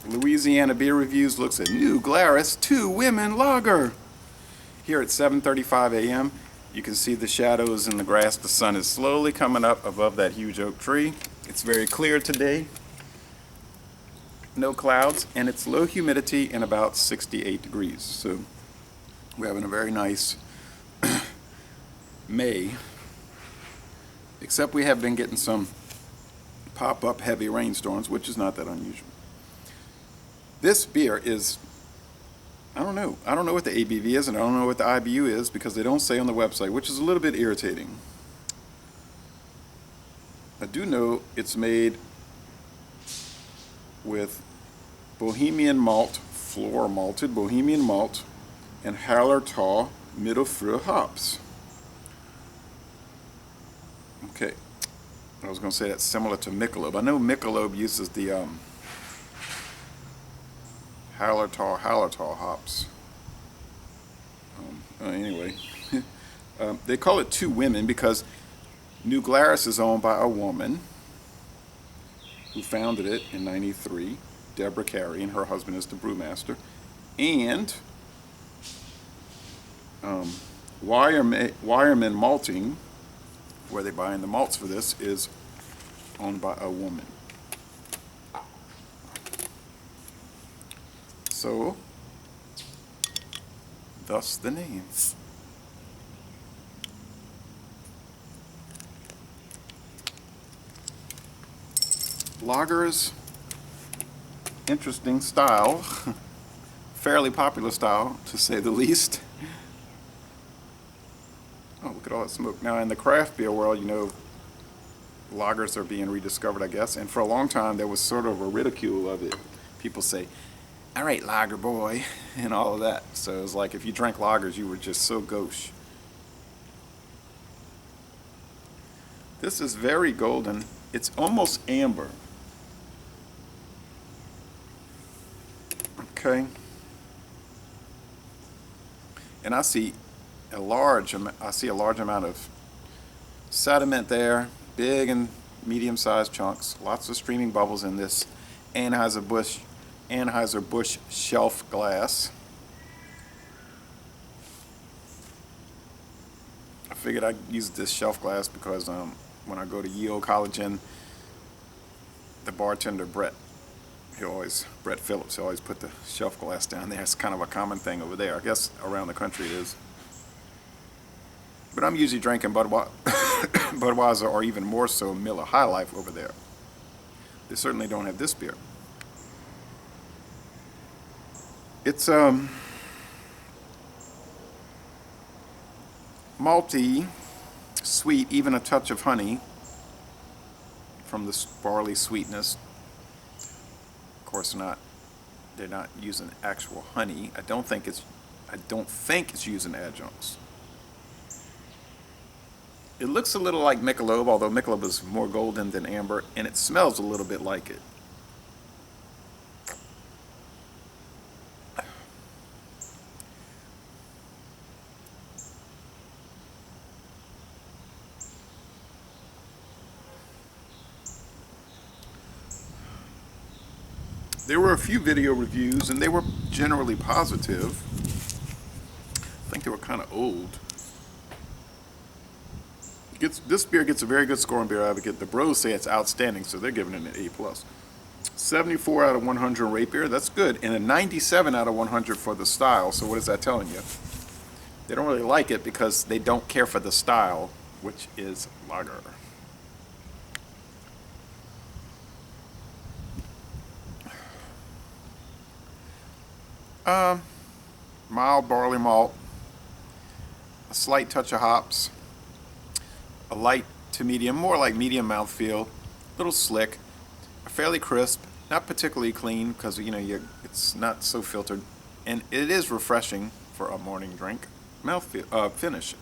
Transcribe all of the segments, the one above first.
Louisiana Beer Reviews looks at new Glarus 2 Women Lager. Here at 7:35 a.m., you can see the shadows in the grass. The sun is slowly coming up above that huge oak tree. It's very clear today. No clouds, and it's low humidity and about 68 degrees. So we're having a very nice May, except we have been getting some pop-up heavy rainstorms, which is not that unusual. This beer is, I don't know what the ABV is, and I don't know what the IBU is because they don't say on the website, which is a little bit irritating. I do know it's made with Bohemian malt, floor malted Bohemian malt, and Hallertau Mittelfrüh hops. Okay, I was going to say that's similar to Michelob. I know Michelob uses the Hallertau hops. Anyway, they call it 2 Women because New Glarus is owned by a woman who founded it in '93, Deborah Carey, and her husband is the brewmaster. And Wireman Malting, where they're buying the malts for this, is owned by a woman. So, thus the name. Lagers, interesting style, fairly popular style to say the least. Oh, look at all that smoke. Now in the craft beer world, you know, lagers are being rediscovered, I guess, and for a long time there was sort of a ridicule of it. People say, all right, lager boy, and all of that. So it was like if you drank lagers, you were just so gauche. This is very golden. It's almost amber. Okay. And I see a large amount of sediment there, big and medium-sized chunks, lots of streaming bubbles in this Anheuser-Busch shelf glass. I figured I'd use this shelf glass because when I go to Yale College, and the bartender Brett Phillips, he always put the shelf glass down there. It's kind of a common thing over there. I guess around the country it is. But I'm usually drinking Budweiser or even more so Miller High Life over there. They certainly don't have this beer. It's malty, sweet, even a touch of honey from the barley sweetness. Of course, they're not using actual honey. I don't think it's using adjuncts. It looks a little like Michelob, although Michelob is more golden than amber, and it smells a little bit like it. There were a few video reviews, and they were generally positive. I think they were kind of old. This beer gets a very good score on Beer Advocate. The bros say it's outstanding, so they're giving it an A+. 74 out of 100 rate beer, that's good, and a 97 out of 100 for the style. So what is that telling you? They don't really like it because they don't care for the style, which is lager. Mild barley malt, a slight touch of hops, a light to medium, more like medium mouthfeel, a little slick, fairly crisp, not particularly clean because it's not so filtered, and it is refreshing for a morning drink. Mouthfeel, finish.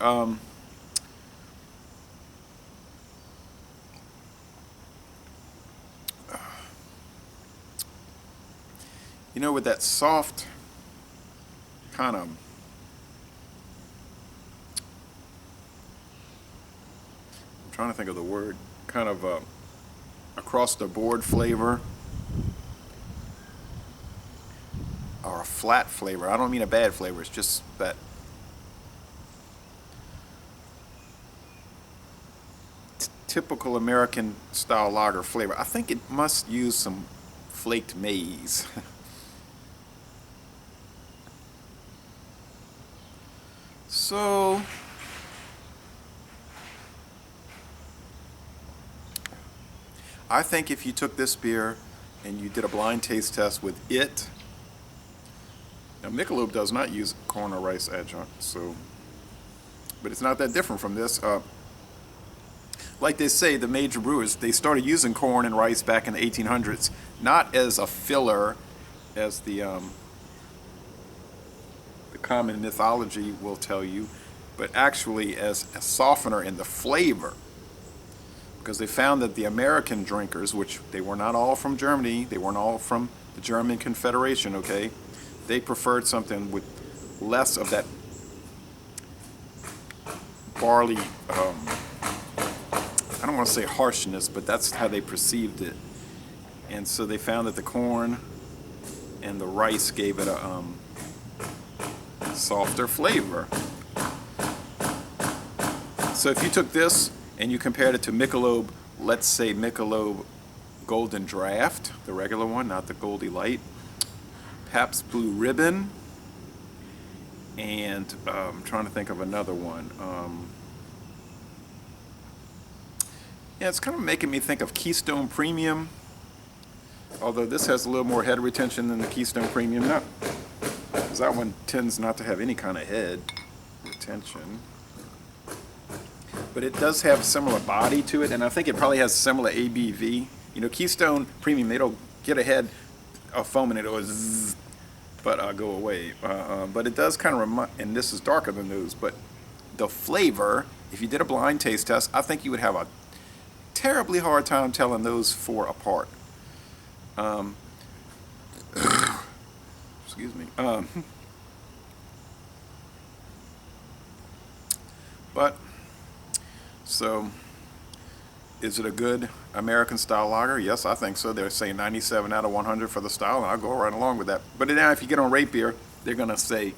With that soft kind of I'm trying to think of the word, kind of across the board flavor. or a flat flavor. I don't mean a bad flavor. It's just that typical American style lager flavor. I think it must use some flaked maize. So I think if you took this beer and you did a blind taste test with it, now Michelob does not use corn or rice adjunct, so, but it's not that different from this. Like they say, the major brewers, they started using corn and rice back in the 1800s, not as a filler, as the common mythology will tell you, but actually as a softener in the flavor. Because they found that the American drinkers, which they were not all from Germany, they weren't all from the German Confederation, okay? They preferred something with less of that barley, I don't want to say harshness, but that's how they perceived it. And so they found that the corn and the rice gave it a softer flavor. So if you took this and you compared it to Michelob, let's say Michelob Golden Draft, the regular one, not the Goldie Light, Pabst Blue Ribbon, and I'm trying to think of another one. Yeah, it's kind of making me think of Keystone Premium, although this has a little more head retention than the Keystone Premium. Not, because that one tends not to have any kind of head retention. But it does have a similar body to it, and I think it probably has similar ABV. You know, Keystone Premium, they don't get a head of foam and it goes zzz, but go away. But it does kind of remind, and this is darker than those, but the flavor, if you did a blind taste test, I think you would have a terribly hard time telling those four apart. Excuse me. But so, is it a good American style lager? Yes, I think so. They're saying 97 out of 100 for the style, and I'll go right along with that. But now, if you get on Rate Beer, they're gonna say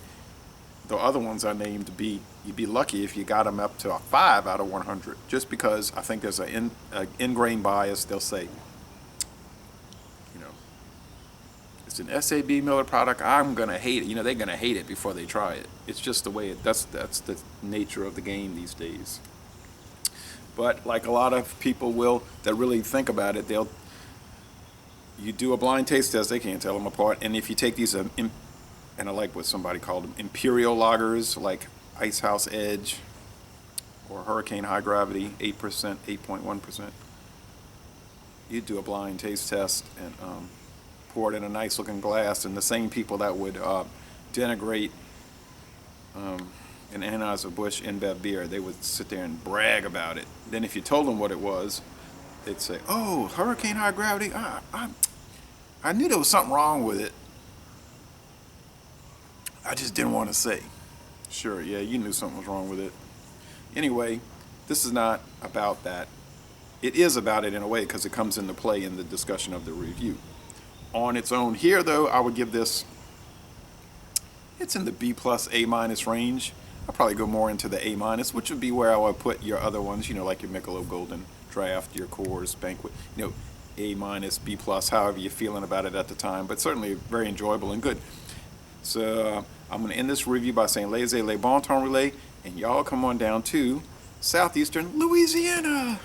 the other ones I named you'd be lucky if you got them up to a 5 out of 100. Just because I think there's an ingrained bias. They'll say, you know, it's an SAB Miller product. I'm gonna hate it. You know, they're gonna hate it before they try it. It's just the way that's the nature of the game these days. But like a lot of people will that really think about it, you do a blind taste test, they can't tell them apart. And if you take these, and I like what somebody called them, imperial lagers like Ice House Edge or Hurricane High Gravity, 8%, 8.1%. You do a blind taste test and pour it in a nice looking glass, and the same people that would denigrate an Anheuser-Busch InBev beer, they would sit there and brag about it. Then if you told them what it was, they'd say, oh, Hurricane High Gravity, I knew there was something wrong with it. I just didn't want to say. Sure, yeah, you knew something was wrong with it. Anyway, this is not about that. It is about it in a way because it comes into play in the discussion of the review. On its own here, though, I would give this, it's in the B plus A minus range. I'll probably go more into the A minus, which would be where I would put your other ones, you know, like your Michelob Golden Draft, your Coors Banquet, you know, A minus, B plus, however you're feeling about it at the time, but certainly very enjoyable and good. So I'm going to end this review by saying laissez les bon temps relais, and y'all come on down to southeastern Louisiana.